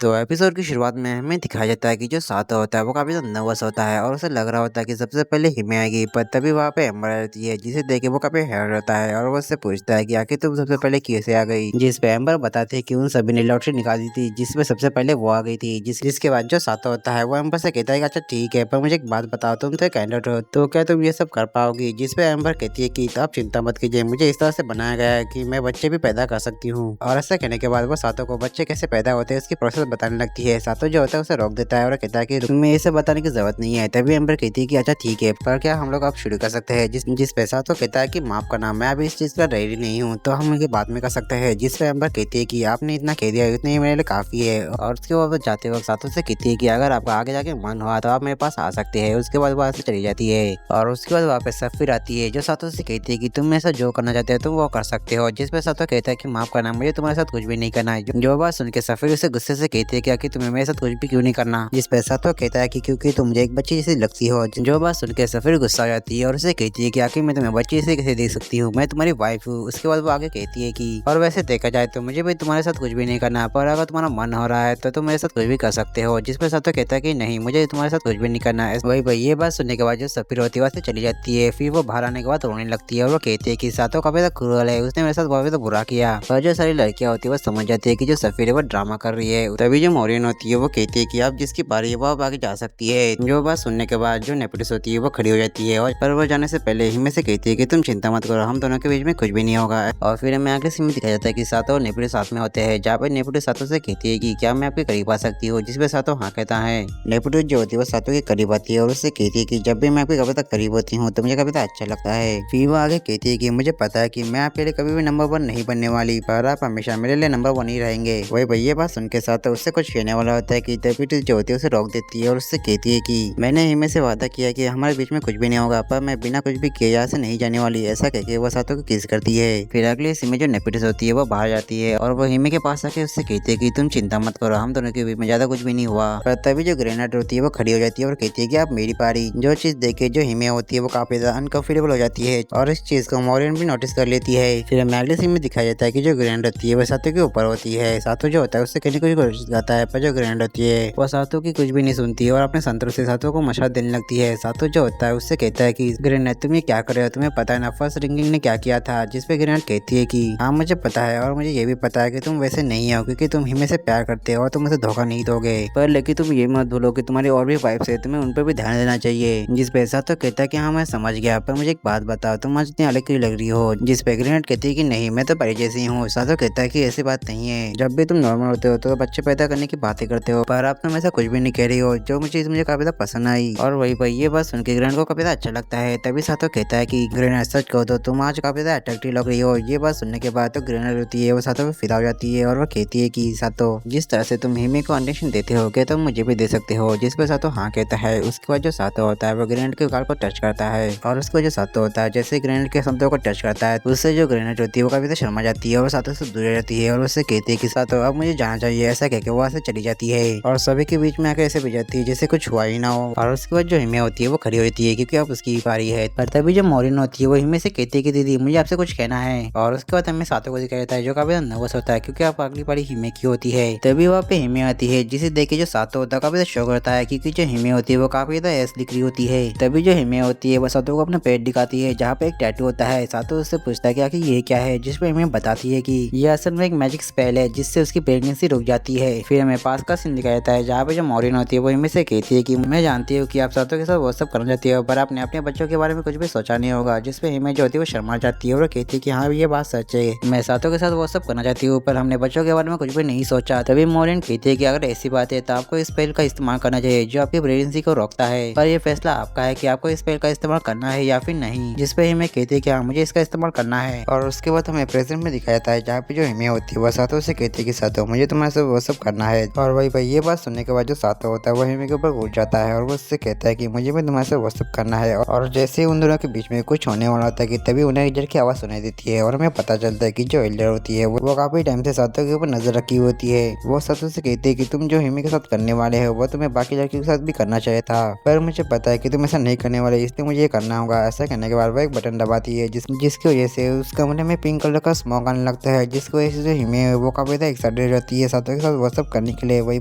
तो एपिसोड की शुरुआत में हमें दिखाया जाता है कि जो सातो होता है वो काफी ज़्यादा नर्वस होता है और उसे लग रहा होता है कि सबसे पहले हिमे आएगी, पर तभी वहाँ पे एम्बर आती है जिसे देख के वो काफी हैरान होता है और वो उससे पूछता है कि आखिर तुम सबसे पहले कैसे आ गई। जिस पे एम्बर बताते हैं कि उन सभी ने लॉटरी निकाली थी जिसमें सबसे पहले वो आ गई थी। जिसके बाद जो सातो होता है वो एम्बर से कहता है कि अच्छा ठीक है, पर मुझे एक बात बताओ, तुम तो एक एंड्रॉइड हो तो क्या तुम ये सब कर पाओगी। जिस पे एम्बर कहती है कि आप चिंता मत कीजिए, मुझे इस तरह से बनाया गया है कि मैं बच्चे भी पैदा कर सकती हूँ। और ऐसा कहने के बाद वो सातो को बच्चे कैसे पैदा होते हैं इसकी प्रोसेस बताने लगती है। सातो जो होता है उसे रोक देता है और कहता है कि तुम्हें ये सब बताने की जरूरत नहीं है। तभी एम्बर कहती है कि अच्छा ठीक है, पर क्या हम लोग अब शुरू कर सकते हैं। जिस पे सातो कहता है कि माफ करना, मैं अभी इस चीज का रेडी नहीं हूँ, तो हम ये बाद में कर सकते हैं। जिस पे एम्बर कहती है कि आपने इतना कह दिया, इतने ही मेरे लिए काफी है। और उसके बाद जाते वक्त सातो से कहती है कि अगर आपका आगे जाके मन हुआ तो आप मेरे पास आ सकते हैं। उसके बाद वहाँ से चली जाती है और उसके बाद वहाँ पे सफिर आती है जो सातो से कहती है कि तुम ऐसा जो करना चाहते हो तुम वो कर सकते हो। जिस पे सातो कहता है कि माफ करना, मुझे तुम्हारे साथ कुछ भी नहीं करना है। जो बात सुन के सफिर उसे गुस्से से कहती है कि तुम्हें मेरे साथ कुछ भी क्यों नहीं करना। जिस पे सातो कहता है कि क्योंकि तुम मुझे एक बच्ची जैसी लगती हो। जो बात सुन के सफिर गुस्सा हो जाती है और उसे कहती है कि आखिर मैं तुम्हें बच्ची से कैसे देख सकती हूँ, मैं तुम्हारी वाइफ हूँ। उसके बाद वो आगे कहती है कि और वैसे देखा जाए तो मुझे भी तुम्हारे साथ कुछ भी नहीं करना, पर अगर तुम्हारा मन हो रहा है तो तुम मेरे साथ कुछ भी कर सकते हो। जिस पे सातो कहता है कि नहीं, मुझे तुम्हारे साथ कुछ भी नहीं करना है। वही भाई ये बात सुनने के बाद जो सफिर होती है वहाँ से चली जाती है। फिर वो बाहर आने के बाद रोने लगती है और वो कहती है कि सातो काफी ज्यादा क्रूअल है, उसने मेरे साथ काफी ज्यादा बुरा किया। और जो सारी लड़कियां होती है वो समझ जाती है कि जो सफिर है वो ड्रामा कर रही है। तभी जो मोरियन होती है वो कहती है कि आप जिसकी बारी है वो अब आगे जा सकती है। जो बात सुनने के बाद जो नेपोटिस होती है वो खड़ी हो जाती है और पर वो जाने से पहले हिमे से कहती है कि तुम चिंता मत करो, हम दोनों के बीच में कुछ भी नहीं होगा। और फिर हमें आगे सीन में दिखाया जाता है कि सातो और नेपोटिस साथ में होते हैं, जहाँ पर नेपोटिस सातो से कहती है कि क्या मैं आपके करीब आ सकती हूँ। जिसपे सातो हाँ कहता है। नेपोटिस जो होती है वो सातो के करीब आती है और उससे कहती है कि जब भी मैं आपके कभी तक करीब होती हूँ तो मुझे कभी तक अच्छा लगता है। फिर वो आगे कहती है कि मुझे पता है कि मैं आपके लिए कभी भी नंबर 1 नहीं बनने वाली, पर आप हमेशा मेरे लिए नंबर 1 ही रहेंगे। वही भैया बात सुन के साथ उससे कुछ कहने वाला होता है कि नेपोटिस जो होती है उसे रोक देती है और उससे कहती है कि मैंने हिमे से वादा किया कि हमारे बीच में कुछ भी नहीं होगा, पर मैं बिना कुछ भी किए यहाँ से नहीं जाने वाली। ऐसा कहके वो सातो को किस करती है। फिर अगले सीन में जो नेपोटिस होती है वो बाहर जाती है और वो हिमे के पास आके उससे कहती है कि तुम चिंता मत करो, हम दोनों के बीच में ज्यादा कुछ भी नहीं हुआ। पर तभी जो ग्रेनेड होती है वो खड़ी हो जाती है और कहती है कि आप मेरी पारी। जो चीज देखे जो हिमे होती है वो काफी ज्यादा अनकंफर्टेबल हो जाती है और इस चीज को मोरियन भी नोटिस कर लेती है। फिर हमें अगले सीन में दिखाया जाता है कि जो ग्रेनेड होती है वो सातो के ऊपर होती है। सातो जो होता है उससे कहने की कोशिश करता है, पर जो ग्रेनेड होती है वो सातो की कुछ भी नहीं सुनती है और अपने संतरों से सातो को मशवरा देने लगती है। सातो जो होता है उससे कहता है कि ग्रेनेड तुम ये क्या कर रहे हो, तुम्हें पता है ना फर्स्ट रिंगिंग ने क्या किया था। जिसपे ग्रेनेड कहती है कि हाँ मुझे पता है और मुझे ये भी पता है कि तुम वैसे नहीं हो क्योंकि तुम हिमे से प्यार करते हो और तुम उसे धोखा नहीं दोगे, पर लेकिन तुम ये मत भूलो कि तुम्हारी और भी वाइफ है, तुम्हें उन पर भी ध्यान देना चाहिए। जिस पे सातो कहता है कि हाँ मैं समझ गया, पर मुझे एक बात बताओ, तुम आज इतनी अलग क्यों लग रही हो। जिस पे ग्रेनेड कहती है कि नहीं मैं तो परी जैसी हूँ। सातो कहता है कि ऐसी बात नहीं है, जब भी तुम नॉर्मल होते हो तो बच्चे पैदा करने की बातें करते हो, पर आप तुम ऐसा कुछ भी नहीं कह रही हो। जो मुझे काफी ज्यादा पसंद आई। और वही भाई ये बात सुन के ग्रेनेड को काफी ज्यादा अच्छा लगता है। तभी सातो कहता है कि ग्रेनेड सच कहो तो तुम आज काफी ज्यादा अट्रैक्टिव लग रही हो। ये बात सुनने के बाद तो ग्रेनेड होती है वो सातो पे फिदा हो जाती है और वो कहती है कि सातो जिस तरह से तुम हिमे को अटेंशन देते हो क्या तुम मुझे भी दे सकते हो। जिस पे सातो हाँ कहता है। उसके बाद जो सातो होता है वो ग्रेनेड के गाल को टच करता है और उसको जो सातो होता है जैसे ग्रेनेड के शब्दों को टच करता है उससे जो ग्रेनेड होती है वो काफी ज्यादा शर्मा जाती है और सातो से दूर जाती है और उससे कहती है कि सातो अब मुझे जाना चाहिए। ऐसा कहकर वो वहाँ से चली जाती है और सभी के बीच में आकर ऐसे भी जाती है जैसे कुछ हुआ ही ना हो। और उसके बाद जो हिमे होती है वो खड़ी होती है क्योंकि अब उसकी बारी है। पर तभी जो मोरिन होती है वो हिमे से कहती है कि दीदी मुझे आपसे कुछ कहना है। और उसके बाद हमें सातो को दिखाया जाता है जो काफी नर्वस होता है क्योंकि आप अगली बारी हिमे की होती है। तभी वहाँ पे हिमे आती है जिसे देख के जो सातो होता है काफी ज्यादा शौक करता है क्योंकि जो हिमे होती है वो काफी ज्यादा ऐस दिख रही होती है। तभी जो हिमे होती है वो सातो को अपना पेट दिखाती है जहाँ पे एक टैटू होता है। सातो उससे पूछता है कि आखिर ये क्या है, जिसपे हिमे बताती है कि ये असल में एक मैजिक स्पेल है जिससे उसकी प्रेगनेंसी रुक जाती है। फिर हमें पास का सीन दिखाया जाता है जहाँ पे जो मोरिन होती है वो हिमे से कहती है कि मैं जानती हूँ कि आप सातो के साथ वो सब करना चाहती हो, पर आपने अपने बच्चों के बारे में कुछ भी सोचा नहीं होगा। जिसपे हिमे जो होती है वो शर्मा जाती है और कहती है कि हाँ ये बात सच है, मैं सातो के साथ वो सब करना चाहती हूँ पर हमने बच्चों के बारे में कुछ भी नहीं सोचा। तभी मोरिन कहती है कि अगर ऐसी बात है तो आपको इस स्पेल का इस्तेमाल करना चाहिए जो आपकी प्रेगनेंसी को रोकता है, पर ये फैसला आपका है कि आपको इस स्पेल का इस्तेमाल करना है या फिर नहीं। जिसपे हिमे कहती है कि हाँ मुझे इसका इस्तेमाल करना है। और उसके बाद हमें प्रेजेंट में दिखाया जाता है जहाँ पे जो हिमे होती है वो सातो से कहती है कि सातो मुझे तुम्हारे से वो सब करना है। और वही भाई ये बात सुनने के बाद जो सातो होता है वो हिमे के ऊपर उठ जाता है और वो उससे कहता है कि मुझे भी तुम्हारे से वो सब करना है। और जैसे ही उन दोनों के बीच में कुछ होने वाला होता है कि तभी उन्हें एल्डर की आवाज सुनाई देती है और हमें पता चलता है कि जो एल्डर होती है वो काफी टाइम से सातो के ऊपर नजर रखी होती है। वो सातो से कहती है कि तुम जो हिमे के साथ करने वाले हो वो तुम्हें बाकी लड़कियों के साथ भी करना चाहिए था, पर मुझे पता है कि तुम ऐसा नहीं करने वाले, इसलिए मुझे ये करना होगा। ऐसा कहने के बाद वो एक बटन दबाती है जिसकी वजह से उस कमरे में पिंक कलर का स्मोक आने लगता है, जिसकी वजह से जो हिमे है वो काफी ज्यादा एक्साइटेड रहती है सातो के साथ वो वो सब करने के लिए वही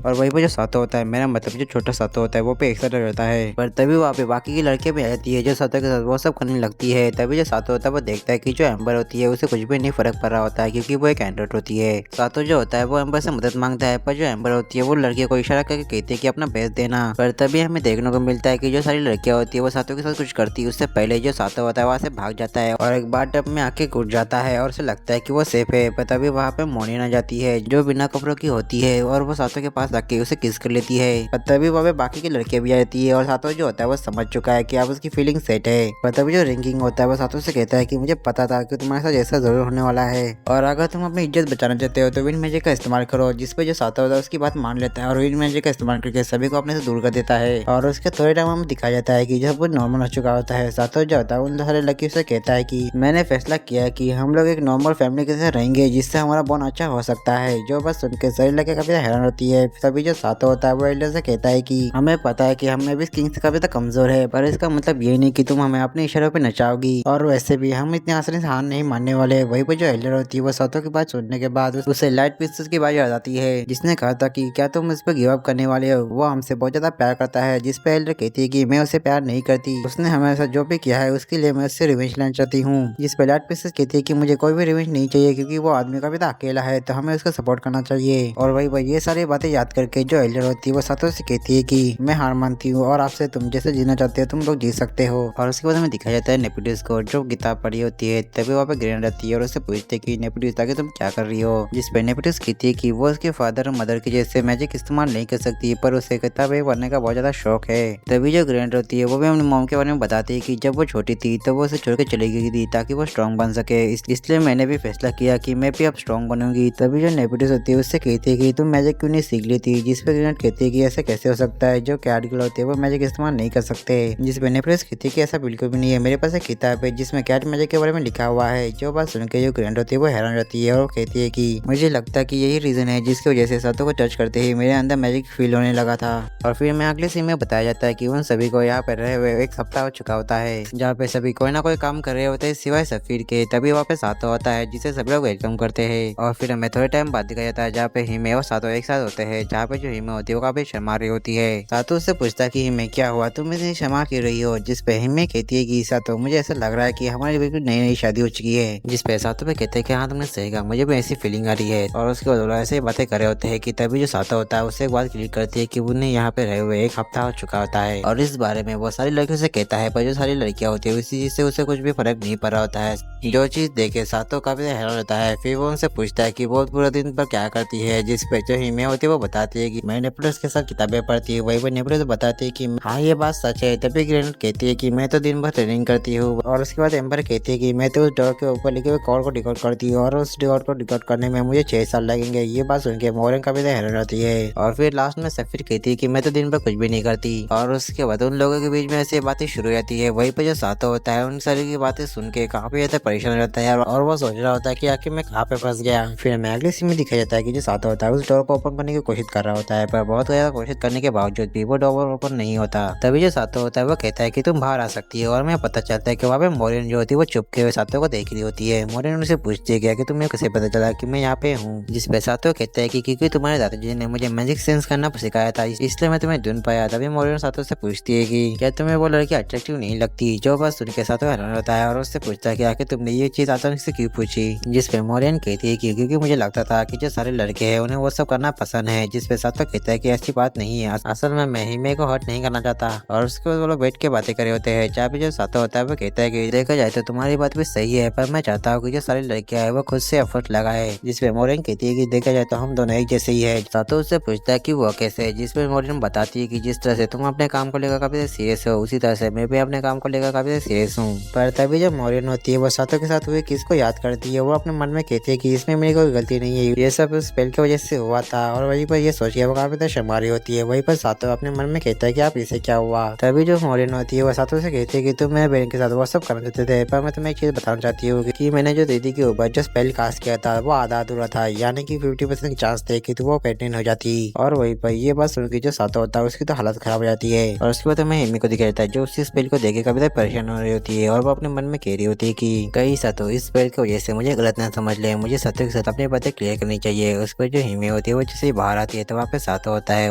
पे जो सातो होता है, मेरा मतलब जो छोटा सातो होता है वो पे एक्साइटेड रहता है। पर तभी वहाँ पे बाकी की लड़कियां भी आ जाती है जो सातो के साथ वो सब करने लगती है। तभी जो सातो होता है वो देखता है कि जो एम्बर होती है उसे कुछ भी नहीं फर्क पड़ रहा होता है क्योंकि वो एक एंड्रॉइड होती है। सातो जो होता है वो एम्बर से मदद मांगता है, पर जो एम्बर होती है वो लड़कियों को इशारा करके कहती है कि अपना भेज देना। पर तभी हमें देखने को मिलता है कि जो सारी लड़कियां होती है वो सातो के साथ कुछ करती है उससे पहले जो सातो होता है वहाँ से भाग जाता है और एक बार टब में आके कूद जाता है और उसे लगता है कि वो सेफ है। पर तभी वहाँ पे मोनिन आ जाती है जो बिना कपड़ों की होती है और वो सातो के पास आके उसे किस कर लेती है। पर तभी वहाँ पे बाकी की लड़कियां भी आ जाती है और सातो जो होता है वो समझ चुका है कि अब उसकी फीलिंग सेट है। पर तभी जो रिंकिंग होता है वो सातो से कहता है कि मुझे पता था कि तुम्हारे साथ ऐसा जरूर होने वाला है और अगर तुम अपनी इज्जत बचाना चाहते हो तो विंड मैजिक का इस्तेमाल करो। जिसपे जो सातो होता है उसकी बात मान लेता है और विंड मैजिक का इस्तेमाल करके सभी को अपने से दूर कर देता है। और उसके थोड़े टाइम में दिखाया जाता है कि जब वो नॉर्मल हो चुका होता है, सातो जो होता है उन सारे लड़कियों से कहता है कि मैंने फैसला किया है कि हम लोग एक नॉर्मल फैमिली के साथ रहेंगे जिससे हमारा बॉन्ड अच्छा हो सकता है। जो बस सुन के सारी लड़कियां काफी हैरान होती है। तभी जो सातो होता है वो एल्डर से कहता है कि हमें पता है कि हमें भी किंग से काफी कमजोर है, पर इसका मतलब ये नहीं कि तुम हमें अपने इशारों पे नचाओगी और वैसे भी हम इतनी आसानी से हार नहीं मानने वाले। वहीं पर जो एल्डर होती है वो सातो की बात सुनने के बाद उसे लाइट पिस्टल की बात याद आती है जिसने कहा था कि क्या तुम इस पर गिव अप करने वाले हो। वो हमसे बहुत ज्यादा प्यार करता है। जिस पे एल्डर कहती है कि मैं उसे प्यार नहीं करती, उसने हमारे साथ जो भी किया है उसके लिए मैं उससे रिवेंज लेना चाहती हूँ। जिस पे लाइट पिस्टल कहती है कि मुझे कोई भी रिवेंज नहीं चाहिए क्योंकि वो आदमी काफी अकेला है तो हमें उसका सपोर्ट करना चाहिए। और वही ये सारी बातें याद करके जो एल्डर होती है वो सातो से कहती है कि मैं हार मानती हूँ और आपसे तुम जैसे जीना चाहते हो तुम लोग जी सकते हो। और उसके बाद हमें दिखाया जाता है नेपोटिस को जो किताब पढ़ी होती है। तभी वहाँ पे ग्रैंड रहती है और उससे पूछते है कि नेपोटिस आगे तुम क्या कर रही हो। जिस पे नेपोटिस कहती है कि वो उसके फादर और मदर के जैसे मैजिक इस्तेमाल नहीं कर सकती पर उसे किताबें पढ़ने का बहुत ज्यादा शौक है। तभी जो ग्रैंड होती है वो भी अपनी मॉम के बारे में बताती है कि जब वो छोटी थी तो वो उसे छोड़ के चली गई थी ताकि वो स्ट्रॉन्ग बन सके, इसलिए मैंने भी फैसला किया कि मैं भी अब स्ट्रॉन्ग बनूंगी। तभी जो नेपोटिस होती है उससे कहती है कि तुम मैजिक क्यों नहीं सीख ली थी। जिस पे ग्रैंड कहती है कि ऐसे कैसे हो सकता है, जो कैट गर्ल होते हैं वो मैजिक इस्तेमाल नहीं कर सकते। जिस पे नेपोटिस कहती है कि ऐसा बिल्कुल भी नहीं है, मेरे पास एक किताब है जिसमें कैट मैजिक के बारे में लिखा हुआ है। जो बात सुन के जो ग्रैंड होती है वो हैरान रहती है और कहती है कि मुझे लगता है कि यही रीजन है जिसकी वजह से सातो को टच करते ही मेरे अंदर मैजिक फील होने लगा था। और फिर मैं अगले सीन में बताया जाता है कि उन सभी को यहाँ पे रहे हुए एक सप्ताह हो चुका होता है जहाँ पे सभी कोई ना कोई काम कर रहे होते हैं सिवाय सफीर के। तभी वहाँ पे सातो होता है जिसे सभी लोग वेलकम करते हैं। और फिर हमें थोड़े टाइम बाद दिखाया जाता है जहाँ पे हिमे और सातो एक साथ होते हैं, जहाँ पे जो हिमे होती है वो काफी शर्मा रही होती है। सातो उससे पूछता है कि हिमे क्या हुआ, तुम इतनी क्षमा कर रही हो। जिस पे हिमे कहती है कि सातो मुझे ऐसा लग रहा है कि हमारी बिल्कुल नई नई शादी हो चुकी है। जिस पे सातो पे कहते हैं कि हाँ तुमने सही कहा, मुझे भी ऐसी फीलिंग आ रही है। और उसके बाद ऐसे ही बातें कर रहे होते हैं कि तभी जो सातो होता है उससे एक बात क्लियर करती है कि उन्हें यहाँ पे रहे हुए एक हफ्ता हो चुका होता है और इस बारे में वो सारी लड़कियों से कहता है, पर जो सारी लड़कियां होती है उसी चीज से उसे कुछ भी फर्क नहीं पड़ रहा होता है। जो चीज देखे सातो काफी हैरान होता है। फिर वो उनसे पूछता है कि बहुत पूरा दिन पर क्या करती है। जिस पे जो हिमे होती है वो बताती है कि मैं नेपोटिस के साथ किताबें पढ़ती हूँ। वही वो नेपोटिस बताती है कि हाँ ये बात सच है। तभी ग्रैंड कहती है कि मैं तो दिन भर ट्रेनिंग करती हूँ। और उसके बाद एम्बर कहती है कि मैं तो उस डोर के ऊपर लिखे हुए कॉल को डिकोड करती हूँ और उस डोर को डिकोड करने में मुझे 6 साल लगेंगे। ये बात सुन के मोरन काफी हैरान होती है। और फिर लास्ट में सफीर कहती है कि मैं तो दिन भर कुछ भी नहीं करती। और उसके बाद उन लोगों के बीच में ऐसी बातें शुरू हो जाती है। वहीं पे जो सातो होता है उन सारी की बातें सुन के काफी ज्यादा परेशान रहता है और वो सोच रहा होता है कि आखिर मैं कहाँ पे फंस गया। फिर हमें अगले सीन में दिखाया जाता है कि जो सातो होता है उस डोर को ओपन करने की कोशिश कर रहा होता है, पर बहुत ज्यादा कोशिश करने के बावजूद भी वो डोर ओपन नहीं होता। तभी जो सातो होता है वो कहता है कि तुम बाहर आ सकती है। और हमें पता चलता है कि वहाँ पे मोरिन जो होती है वो चुपके हुए सातो को देख रही होती है। मोरिन उनसे पूछती है कि तुम्हें कैसे पता चला कि मैं यहाँ पे हूँ। जिस पे सातो कहता है कि क्योंकि तुम्हारे दादाजी ने मुझे मैजिक सेंस करना सिखाया था इसलिए मैं तुम्हें ढूंढ पाया। तभी मोरिन सातो से पूछती है कि क्या तुम्हें वो लड़की अट्रैक्टिव नहीं लगती। जो बात सुन के सातो हैरान होता है और उससे पूछता है कि आखिर तुमने ये चीज अचानक से क्यों पूछी। जिस पे मोरिन कहती है कि क्योंकि मुझे लगता था कि जो सारे लड़के हैं उन्हें वो सब करना पसंद है। जिस पे सातो कहता है कि ऐसी बात नहीं है, असल में मैं हिमे को हर्ट नहीं करना चाहता। और उसके बाद वो लोग बैठ के बातें करे होते हैं। जहाँ पे जो सातो होता है वो कहता है कि देखा जाए तो तुम्हारी बात भी सही है, पर मैं चाहता हूँ कि जो सारी लड़कियां है वो खुद से एफर्ट लगाए। जिसपे मोरिन कहती है कि देखा जाए तो हम दोनों एक जैसे ही है। सातो उससे पूछता है कि वो कैसे। जिसपे मोरिन बताती है कि जिस तरह से तुम अपने काम को लेकर काफी सीरियस हो उसी तरह से मैं भी अपने काम को लेकर काफी सीरियस हूँ। पर तभी जब मोरिन होती है वो सातो के साथ हुए किस को याद करती है। वो अपने मन में कहती है कि इसमें मेरी कोई गलती नहीं है, ये सब स्पेल की वजह से हुआ था। और वहीं पर ये सोच के वो काफी शर्मा रही होती है। वहीं पर सातो अपने मन में कहता है कि आप इसे क्या हुआ। तभी जो मोरिन होती है वो सातो से कहती है कि तुम मेरे बहन के साथ वो सब करना चाहते थे, पर मैं तुम्हें एक चीज बताना चाहती हूँ कि मैंने जो दीदी के ऊपर जो स्पेल कास्ट किया था वो आधा अधूरा था, यानी कि 50% चांस थे कि वो प्रेग्नेंट हो जाती। और वहीं पर ये बात सुन के जो सातो होता है उसकी तो हालत खराब हो जाती है। और उसके बाद हमें हिमी को दिखाया जाता है जो उसी स्पेल को देखे काफी परेशान हो रही होती है और वो अपने मन में कह रही होती है कि कहीं सातो इस स्पेल की वजह से मुझे गलत ना समझ ले, मुझे सातो के साथ अपनी बातें क्लियर करनी चाहिए। उस पर जो हिमी होती है वो जैसे ही बाहर आती है तो वहाँ पे सातो होता है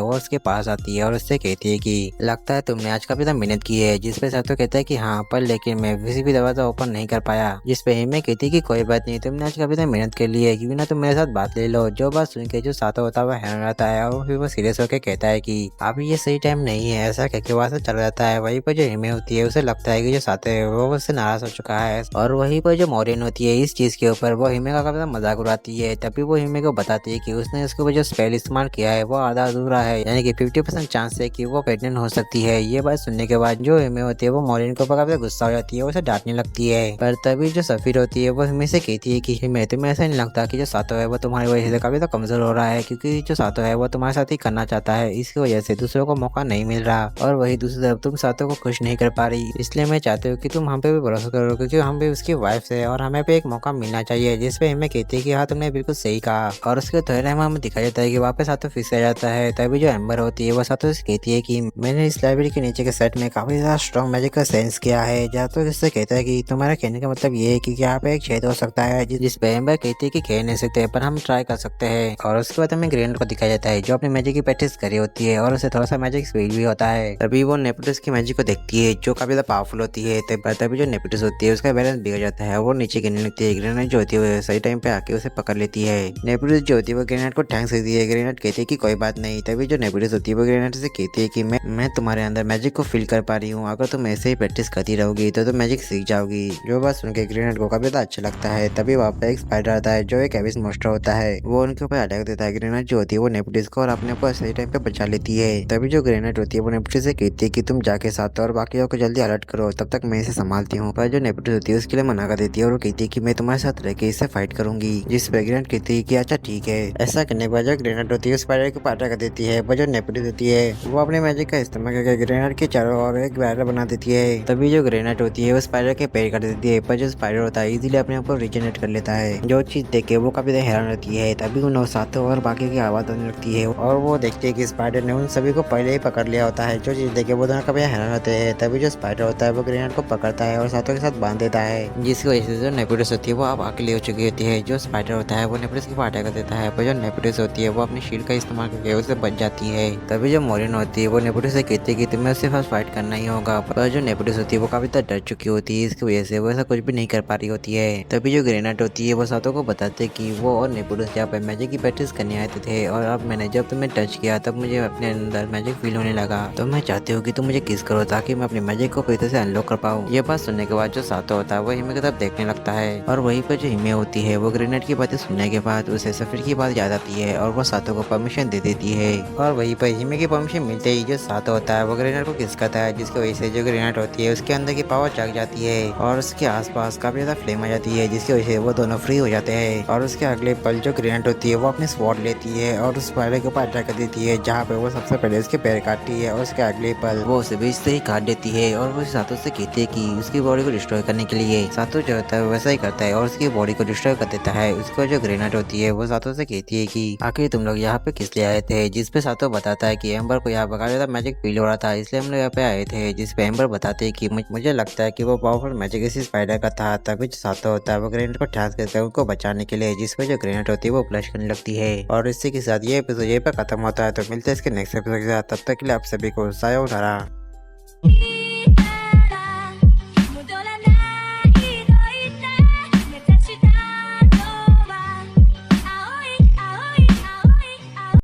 और उसके पास आती है और उससे कहती है कि लगता है तुमने आज काफी ज्यादा मेहनत की है। जिसपे सातो कहता है कि हाँ पर लेकिन मैं किसी भी दरवाजा ओपन नहीं कर पाया। जिसपे हिमे कहती है कि कोई बात नहीं, तुमने आज काफी ज्यादा मेहनत कर ली है, क्योंकि ना तुम मेरे साथ बात ले लो। जो बात सुन के जो सातो होता है वो हैरान रहता है और फिर वो सीरियस होकर कहता है कि अभी ये सही टाइम नहीं है। ऐसा कहकर वहाँ से चला जाता है। वहीं पर जो हिमे होती है उसे लगता है कि जो सातो है वो उससे नाराज हो चुका है और वहीं पर जो मोरिन होती है इस चीज के ऊपर वो हिमे का काफी मजाक उड़ाती है। तभी वो हिमे को बताती है कि उसने उसके ऊपर जो स्पेल इस्तेमाल किया है वो आधा अधूरा है, यानी कि 50% चांस है कि वो प्रेग्नेंट हो सकती है। ये बात सुनने के बाद जो हिमे होती है वो मोरिन के ऊपर काफी गुस्सा हो जाती है, उसे डांटने लगती है। पर तभी जो सफीर होती है वो हिमे से कहती है कि हिमे तुम्हें ऐसा नहीं लगता कि जो सातो है वो तुम्हारी वजह से काफी कमजोर हो रहा है, क्योंकि जो सातो है वो तुम्हारे साथ ही करना चाहता है, इसकी वजह से दूसरों को मौका नहीं मिल रहा और वही दूसरी तरफ तुम सातो को खुश नहीं कर पा रही। इसलिए मैं चाहती हूँ कि तुम हम पे भी भरोसा करो, क्योंकि हम भी उसकी वाइफ है और हमें पे एक मौका मिलना चाहिए। जिसपे हिमे कहती है कि हाँ तुमने बिल्कुल सही कहा। और उसके थोड़े टाइम हमें दिखाया जाता है कि वापस सातो फिर से आ जाता है। तभी जो एम्बर होती है वो सातो से कहती है कि मैंने इस लाइब्रेरी के नीचे के सेट में काफी ज्यादा स्ट्रॉन्ग मैजिक का सेंस किया है। जहाँ तो इससे कहता है कि तुम्हारा कहने का मतलब ये है कि यहाँ पे एक छेद हो सकता है। जिसपे एम्बर कहती है कि खेल नहीं सकते पर हम ट्राई कर सकते हैं। और उसके बाद हमें ग्रेनेड को दिखाया जाता है जो अपनी मैजिक की प्रैक्टिस करी होती है और उसे थोड़ा सा मैजिक स्पीड भी होता है। तभी वो नेपोटिस की मैजिक को देखती है जो काफी ज्यादा पावरफुल होती है। तभी जो नेपोटिस होती है उसका बैलेंस बिगड़ जाता है, वो नीचे गिरने लगती है। ग्रेनेड जो होती है वो सही टाइम पे आके उसे पकड़ लेती है। नेपोटिस जो होती है वो ग्रेनेड को थैंक्स देती है। ग्रेनेड कहती है कि कोई बात नहीं। तभी जो नेपोटिस होती है वो ग्रेनेड से कहती है कि मैं तुम्हारे अंदर मैजिक को फील कर पा रही हूँ, अगर तुम ऐसे ही प्रैक्टिस करती रहोगी तो तुम मैजिक सीख जाओगी। जो बात सुन के ग्रेनेड को काफी अच्छा लगता है। तभी वहाँ पे एक स्पाइडर आता है जो एक एबिस मॉन्स्टर होता है, वो उनके ऊपर अटैक देता है। ग्रेनेड जो होती है वो नेपोटिस को और अपने को सही टाइम पे बचा लेती है। तभी जो ग्रेनेड होती है वो नेपोटिस से कहती है कि तुम जाके साथ और बाकी को जल्दी अलर्ट करो, तब तक मैं इसे संभालती हूँ। पर जो नेपोटिस होती है उसके लिए मना कर देती है और वो कहती है कि मैं तुम्हारे साथ रह के इससे फाइट करूंगी। जिस पे ग्रेनेड कहती है कि अच्छा ठीक है। ऐसा करने के बाद जो ग्रेनेड होती है उस स्पाइडर को पाटा कर देती है। पर जो नेपोटिस होती है वो अपने मैजिक का इस्तेमाल करके ग्रेनेड के चारों ओर एक बैरल बना देती है। तभी जो ग्रेनेड होती है वो स्पाइडर के पैर काट देती है। पर जो स्पाइडर होता है इजीली अपने आप को रिजेनरेट कर लेता है। जो चीज देख के वो काफी हैरान रहती है। तभी उन सातों और बाकी की आवाज आने लगती है और वो देखती है कि स्पाइडर ने उन सभी को पहले ही पकड़ लिया होता है। जो चीज देखे वो दोनों काफी हैरान होते हैं। तभी जो स्पाइडर होता है वो ग्रेनेड को पकड़ता है और सातों के साथ बांध देता है, जिसकी वजह से जो नेपोटिस होती है वो अब अकेली हो चुकी होती है। जो स्पाइडर होता है वो नेपोटिस की अटैक कर देता है। पर जो नेपोटिस होती है वो अपनी शील्ड का इस्तेमाल करके उससे बच जाती है। तभी जो मोरिन होती है वो नेपोटिस से कहती है कि तुम्हें उससे फर्स्ट फाइट करना ही होगा। पर जो नेपोटिस होती है वो काफी ज्यादा डर चुकी होती है, इसकी वजह से वो ऐसा कुछ भी नहीं कर पा रही होती है। तभी जो ग्रेनेड होती है वो सातों को बताते कि वो और नेपोटिस यहाँ पे मैजिक की प्रैक्टिस करने आए थे और अब मैंने जब तुम्हें टच किया तब मुझे अपने अंदर मैजिक फील होने लगा। तो मैं चाहती हूँ कि तुम मुझे किस करो ताकि मैं अपनी मैजिक को पूरी तरह से अनलॉक कर पाऊँ। ये बात सुनने के बाद जो सातो होता है वो हिमे की तरफ देखने लगता है और वहीं पर जो हिमे होती है वो ग्रेनेड की बातें सुनने के बाद उसे सफीर की बात याद आती है और वो सातो को परमिशन दे देती है। और वहीं पर हिमे की परमिशन मिलते ही जो सातो होता है वो ग्रेनेड को किस करता है, जिसकी वजह से जो ग्रेनेड होती है उसके अंदर की पावर जाग जाती है और उसके आसपास काफी ज्यादा फ्लेम आ जाती है, जिसकी वजह से वो दोनों फ्री हो जाते हैं। और उसके अगले पल जो ग्रेनेड होती है वो अपनी स्वॉर्ड लेती है और उस स्पाइडर के ऊपर अटैक कर देती है, जहाँ पे वो सबसे पहले उसके पैर काटती है और उसके अगले पल वो उसे बीच से ही काट देती है। और वो सातो से कहती है कि उसकी बॉडी को डिस्ट्रॉय करने के लिए सातो जो होता है वैसा ही करता है और उसकी बॉडी को डिस्ट्रॉय कर देता है। उसको जो ग्रेनेड होती है वो सातो से कहती है कि आखिर तुम लोग यहाँ पे किस लिए आए थे, जिसपे सातो बताता है कि एम्बर को यहाँ पर काफी ज्यादा मैजिक फील हो रहा था, इसलिए हम लोग यहाँ पे आए थे। जिसपे एम्बर बताते हैं कि मुझे लगता है कि वो पावरफुल मैजिक इसी स्पाइडर का था। तभी जो सातो होता है वो ग्रेनेड को ठास करता है उनको बचाने के लिए, जिसपे जो ग्रेनेड होती है वो फ्लश करने लगती है। और इसी के साथ ये एपिसोड ये पे खत्म होता है। तो मिलते हैं इसके नेक्स्ट एपिसोड के साथ, तब तक के लिए आप सभी को सायोनारा।